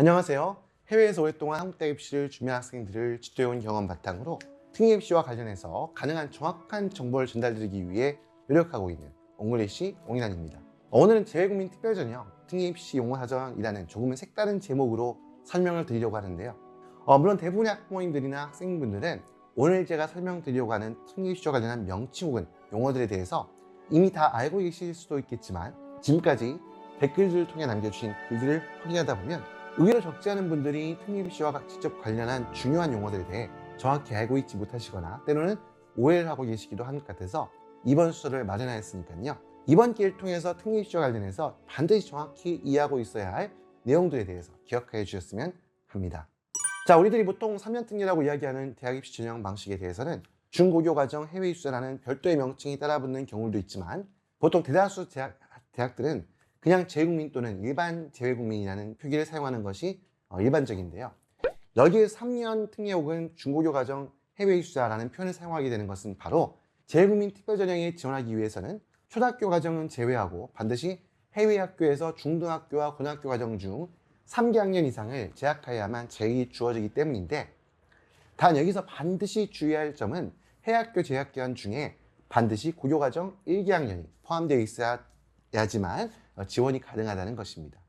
안녕하세요. 해외에서 오랫동안 한국 대학 입시를 준비한 학생들을 지도해온 경험 바탕으로 특례 입시와 관련해서 가능한 정확한 정보를 전달드리기 위해 노력하고 있는 옹글리시 옹이란입니다. 오늘은 재외국민 특별전형 특례 입시 용어사전이라는 조금은 색다른 제목으로 설명을 드리려고 하는데요. 물론 대부분의 학부모님들이나 학생분들은 오늘 제가 설명드리려고 하는 특례 입시와 관련한 명칭 혹은 용어들에 대해서 이미 다 알고 계실 수도 있겠지만, 지금까지 댓글들을 통해 남겨주신 글들을 확인하다 보면 의외로 적지 않은 분들이 특례 입시와 직접 관련한 중요한 용어들에 대해 정확히 알고 있지 못하시거나 때로는 오해를 하고 계시기도 한 것 같아서 이번 수업을 마련하였으니까요. 이번 기회를 통해서 특례 입시와 관련해서 반드시 정확히 이해하고 있어야 할 내용들에 대해서 기억해 주셨으면 합니다. 자, 우리들이 보통 3년 특례라고 이야기하는 대학 입시 전형 방식에 대해서는 중고교 과정 해외 입시라는 별도의 명칭이 따라붙는 경우도 있지만, 보통 대다수 대학들은 그냥 재외국민 또는 일반 재외국민이라는 표기를 사용하는 것이 일반적인데요. 여기에 3년 특례 혹은 중고교 과정 해외 입시자라는 표현을 사용하게 되는 것은 바로 재외국민 특별전형에 지원하기 위해서는 초등학교 과정은 제외하고 반드시 해외 학교에서 중등학교와 고등학교 과정 중 3개 학년 이상을 재학하여야만 재익이 주어지기 때문인데, 단 여기서 반드시 주의할 점은 해외 학교 재학 기간 중에 반드시 고교 과정 1개 학년이 포함되어 있어야지만 지원이 가능하다는 것입니다.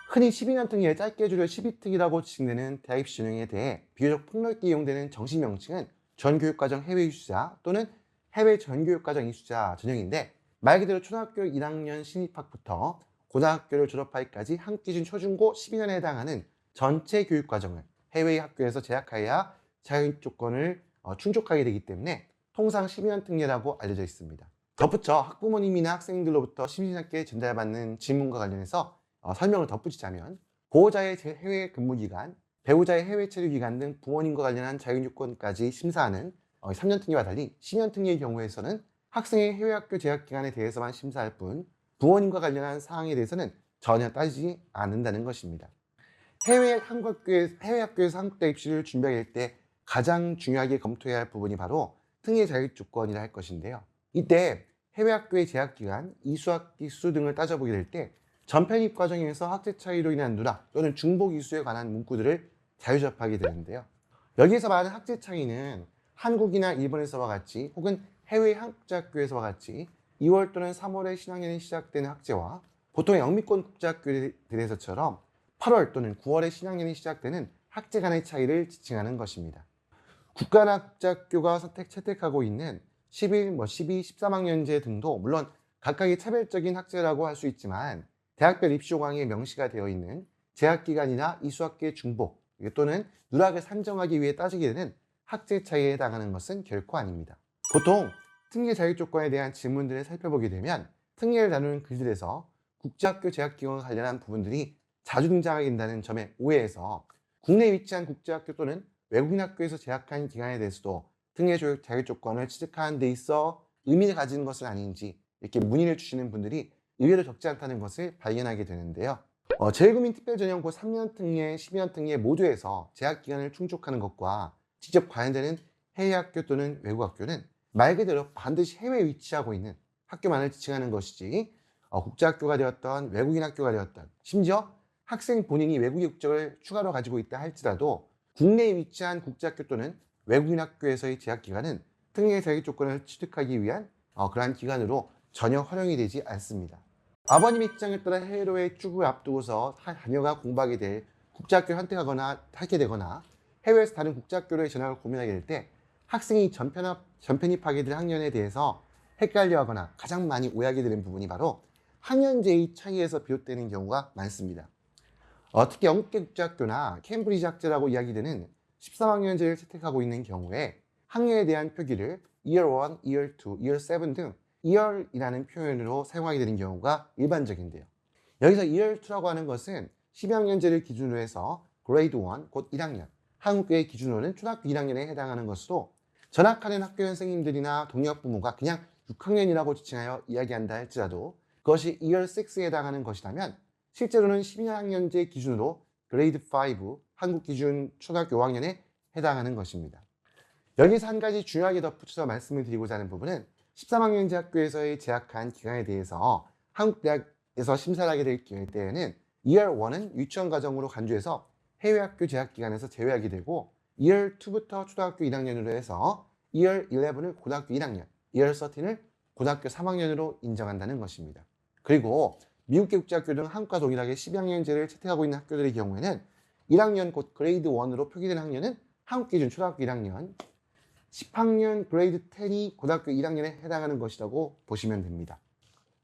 흔히 12년 특례, 짧게 줄여 12특이라고 지칭되는 대학 입시 전형에 대해 비교적 폭넓게 이용되는 정식 명칭은 전교육과정 해외 이수자 또는 해외 전교육과정 이수자 전형인데, 말 그대로 초등학교 1학년 신입학부터 고등학교를 졸업하기까지 한국 기준 초중고 12년에 해당하는 전체 교육과정을 해외 학교에서 재학하여야 자격 조건을 충족하게 되기 때문에 통상 12년 특례라고 알려져 있습니다. 덧붙여 학부모님이나 학생들로부터 심심찮게 전달받는 질문과 관련해서 설명을 덧붙이자면, 보호자의 해외 근무기간, 배우자의 해외 체류기간 등 부모님과 관련한 자격요건까지 심사하는 3년 특례와 달리 10년 특례의 경우에서는 학생의 해외 학교 재학 기간에 대해서만 심사할 뿐 부모님과 관련한 사항에 대해서는 전혀 따지지 않는다는 것입니다. 해외 학교에서 한국 대학 입시를 준비하게 될 때 가장 중요하게 검토해야 할 부분이 바로 특례 자격 조건이라 할 것인데요. 이때 해외 학교의 재학 기간, 이수학기 수 등을 따져보게 될 때 전편입 과정에서 학제 차이로 인한 누락 또는 중복 이수에 관한 문구들을 자유접하게 되는데요. 여기에서 말하는 학제 차이는 한국이나 일본에서와 같이 혹은 해외 한국제학교에서와 같이 2월 또는 3월에 신학년이 시작되는 학제와 보통의 영미권 국제학교들에서처럼 8월 또는 9월에 신학년이 시작되는 학제 간의 차이를 지칭하는 것입니다. 국가나 국제학교가 채택하고 있는 11, 12, 13학년제 등도 물론 각각의 차별적인 학제라고 할 수 있지만, 대학별 입시 조항에 명시가 되어 있는 재학기간이나 이수학기의 중복 또는 누락을 산정하기 위해 따지게 되는 학제 차이에 해당하는 것은 결코 아닙니다. 보통 특례 자격 조건에 대한 질문들을 살펴보게 되면 특례를 다루는 글들에서 국제학교 재학기간과 관련한 부분들이 자주 등장하게 된다는 점에 오해해서 국내에 위치한 국제학교 또는 외국인 학교에서 재학한 기간에 대해서도 특례 자격 조건을 취득하는 데 있어 의미를 가지는 것은 아닌지 이렇게 문의를 주시는 분들이 의외로 적지 않다는 것을 발견하게 되는데요. 재외국민 특별전형 고 3년 특례, 12년 특례 모두에서 재학기간을 충족하는 것과 직접 관련되는 해외 학교 또는 외국 학교는 말 그대로 반드시 해외에 위치하고 있는 학교만을 지칭하는 것이지, 국제학교가 되었던 외국인 학교가 되었던, 심지어 학생 본인이 외국인 국적을 추가로 가지고 있다 할지라도 국내에 위치한 국제학교 또는 외국인 학교에서의 재학기간은 특례 자격 조건을 취득하기 위한 그러한 기간으로 전혀 활용이 되지 않습니다. 아버님 입장에 따라 해외로의 출국을 앞두고서 자녀가 공부하게 될 국제학교를 하게 되거나 해외에서 다른 국제학교로의 전학을 고민하게 될 때 학생이 전편입하게 될 학년에 대해서 헷갈려하거나 가장 많이 오해하게 되는 부분이 바로 학년제의 차이에서 비롯되는 경우가 많습니다. 특히 영국계 국제학교나 케임브리지 학제라고 이야기되는 13학년제를 채택하고 있는 경우에 학년에 대한 표기를 Year 1, Year 2, Year 7 등 Year이라는 표현으로 사용하게 되는 경우가 일반적인데요. 여기서 Year 2라고 하는 것은 12학년제를 기준으로 해서 Grade 1, 곧 1학년, 한국교의 기준으로는 초등학교 1학년에 해당하는 것으로 전학하는 학교 선생님들이나 동료 부모가 그냥 6학년이라고 지칭하여 이야기한다 할지라도 그것이 Year 6에 해당하는 것이라면 실제로는 12학년제 기준으로 Grade 5, 한국 기준 초등학교 5학년에 해당하는 것입니다. 여기서 한 가지 중요하게 덧붙여서 말씀을 드리고자 하는 부분은 13학년제 학교에서의 재학한 기간에 대해서 한국 대학에서 심사를 하게 될 때에는 Year 1은 유치원 과정으로 간주해서 해외학교 재학기간에서 제외하게 되고 Year 2부터 초등학교 1학년으로 해서 Year 11을 고등학교 1학년, Year 13을 고등학교 3학년으로 인정한다는 것입니다. 그리고 미국계 국제학교 등 한국과 동일하게 12학년제를 채택하고 있는 학교들의 경우에는 1학년 곧 그레이드 1으로 표기된 학년은 한국 기준 초등학교 1학년, 10학년 그레이드 10이 고등학교 1학년에 해당하는 것이라고 보시면 됩니다.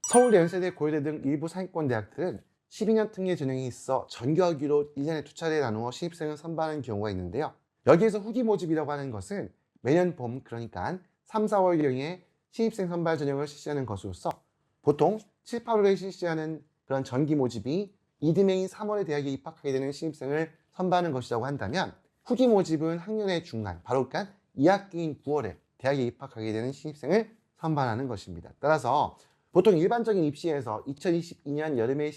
서울대, 연세대, 고려대 등 일부 상위권 대학들은 12년 특례 전형이 있어 전교학위로 1년에 2차례 나누어 신입생을 선발하는 경우가 있는데요. 여기에서 후기 모집이라고 하는 것은 매년 봄, 그러니까 3, 4월경에 신입생 선발 전형을 실시하는 것으로서 보통 7, 8월에 실시하는 그런 전기 모집이 이듬해인 3월에 대학에 입학하게 되는 신입생을 선발하는 것이라고 한다면 후기 모집은 학년의 중간, 바로 그러니까 2학기인 9월에 대학에 입학하게 되는 신입생을 선발하는 것입니다. 따라서 보통 일반적인 입시에서 2022년 여름에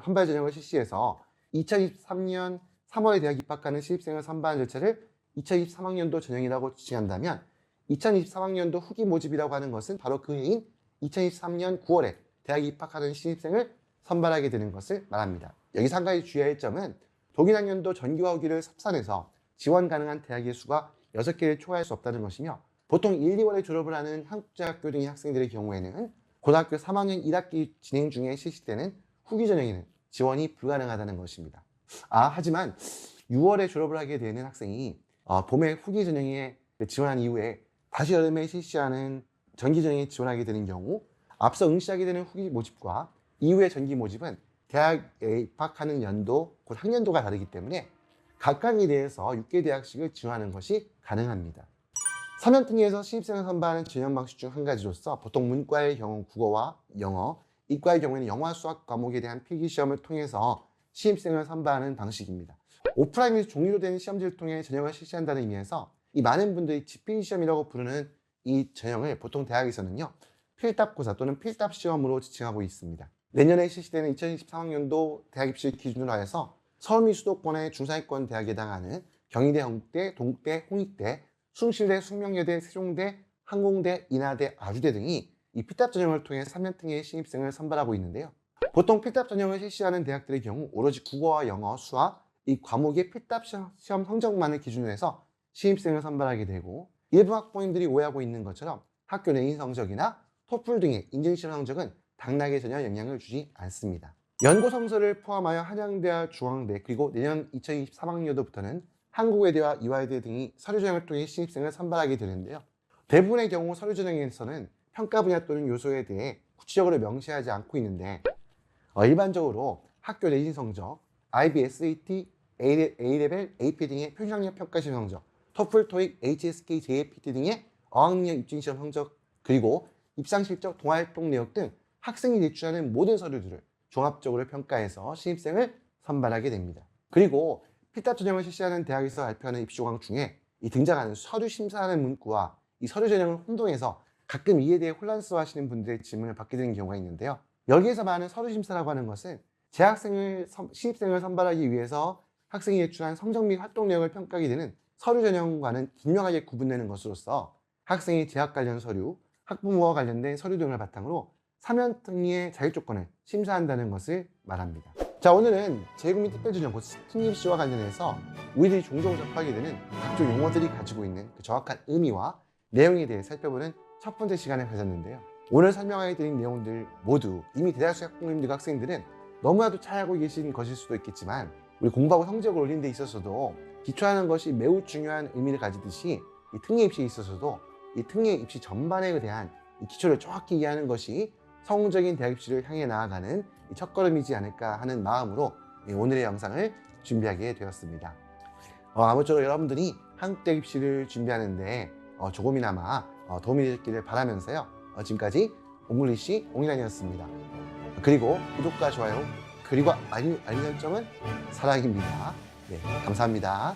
선발 전형을 실시해서 2023년 3월에 대학 입학하는 신입생을 선발하는 절차를 2023학년도 전형이라고 지칭한다면 2023학년도 후기 모집이라고 하는 것은 바로 그 해인 2023년 9월에 대학에 입학하는 신입생을 선발하게 되는 것을 말합니다. 여기서 한 가지 주의할 점은 동일학년도 전교학위를 합산해서 지원 가능한 대학의 수가 6개를 초과할 수 없다는 것이며 보통 1, 2월에 졸업을 하는 한국제학교 등의 학생들의 경우에는 고등학교 3학년 1학기 진행 중에 실시되는 후기 전형에는 지원이 불가능하다는 것입니다. 하지만 6월에 졸업을 하게 되는 학생이 봄에 후기 전형에 지원한 이후에 다시 여름에 실시하는 전기 전형에 지원하게 되는 경우 앞서 응시하게 되는 후기 모집과 이후의 전기 모집은 대학에 입학하는 연도, 곧 학년도가 다르기 때문에 각각에 대해서 6개 대학씩을 지원하는 것이 가능합니다. 3년 특례에서 신입생을 선발하는 전형 방식 중 한 가지로서 보통 문과의 경우 국어와 영어, 이과의 경우에는 영화, 수학 과목에 대한 필기시험을 통해서 신입생을 선발하는 방식입니다. 오프라인에서 종이로 된 시험지를 통해 전형을 실시한다는 의미에서 이 많은 분들이 지필시험이라고 부르는 이 전형을 보통 대학에서는요 필답고사 또는 필답시험으로 지칭하고 있습니다. 내년에 실시되는 2023학년도 대학 입시를 기준으로 해서 서울 및 수도권의 중상위권 대학에 해당하는 경희대, 영국대, 동국대, 홍익대, 숭실대, 숙명여대, 세종대, 항공대, 인하대, 아주대 등이 이 필답 전형을 통해 3년 특례의 신입생을 선발하고 있는데요. 보통 필답 전형을 실시하는 대학들의 경우 오로지 국어와 영어, 수학 이 과목의 필답 시험 성적만을 기준으로 해서 신입생을 선발하게 되고 일부 학부모님들이 오해하고 있는 것처럼 학교 내인 성적이나 토플 등의 인증시험 성적은 당락에 전혀 영향을 주지 않습니다. 연고 성서를 포함하여 한양대와 중앙대 그리고 내년 2023학년도부터는 한국외대와 이화여대 등이 서류 전형을 통해 신입생을 선발하게 되는데요. 대부분의 경우 서류 전형에서는 평가 분야 또는 요소에 대해 구체적으로 명시하지 않고 있는데 일반적으로 학교 내신 성적, IB, SAT, A레벨, AP 등의 표준학력 평가 시험 성적, 토플, 토익, HSK, JAPT 등의 어학능력 입증시험 성적 그리고 입상실적, 동아활동 내역 등 학생이 제출하는 모든 서류들을 종합적으로 평가해서 신입생을 선발하게 됩니다. 그리고 필답 전형을 실시하는 대학에서 발표하는 입시조강 중에 이 등장하는 서류 심사하는 문구와 이 서류 전형을 혼동해서 가끔 이에 대해 혼란스러워하시는 분들의 질문을 받게 되는 경우가 있는데요. 여기에서 말하는 서류 심사라고 하는 것은 신입생을 선발하기 위해서 학생이 제출한 성적 및 활동 내역을 평가하게 되는 서류 전형과는 분명하게 구분되는 것으로서 학생의 재학 관련 서류, 학부모와 관련된 서류 등을 바탕으로 3년 특례의 자격 조건을 심사한다는 것을 말합니다. 자, 오늘은 재외국민 특별전형 곧 특례입시와 관련해서 우리들이 종종 접하게 되는 각종 용어들이 가지고 있는 그 정확한 의미와 내용에 대해 살펴보는 첫 번째 시간을 가졌는데요. 오늘 설명해 드린 내용들 모두 이미 대다수 학부모님들과 학생들은 너무나도 잘 알고 계신 것일 수도 있겠지만 우리 공부하고 성적을 올리는 데 있어서도 기초하는 것이 매우 중요한 의미를 가지듯이 이 특례 입시에 있어서도 이 특례 입시 전반에 대한 이 기초를 정확히 이해하는 것이 성공적인 대학 입시를 향해 나아가는 이 첫걸음이지 않을까 하는 마음으로 오늘의 영상을 준비하게 되었습니다. 아무쪼록 여러분들이 한국 대학 입시를 준비하는데 조금이나마 도움이 되셨기를 바라면서요. 지금까지 옹글리시 옹일환이었습니다. 그리고 구독과 좋아요 그리고 알림 설정은 사랑입니다. 네, 감사합니다.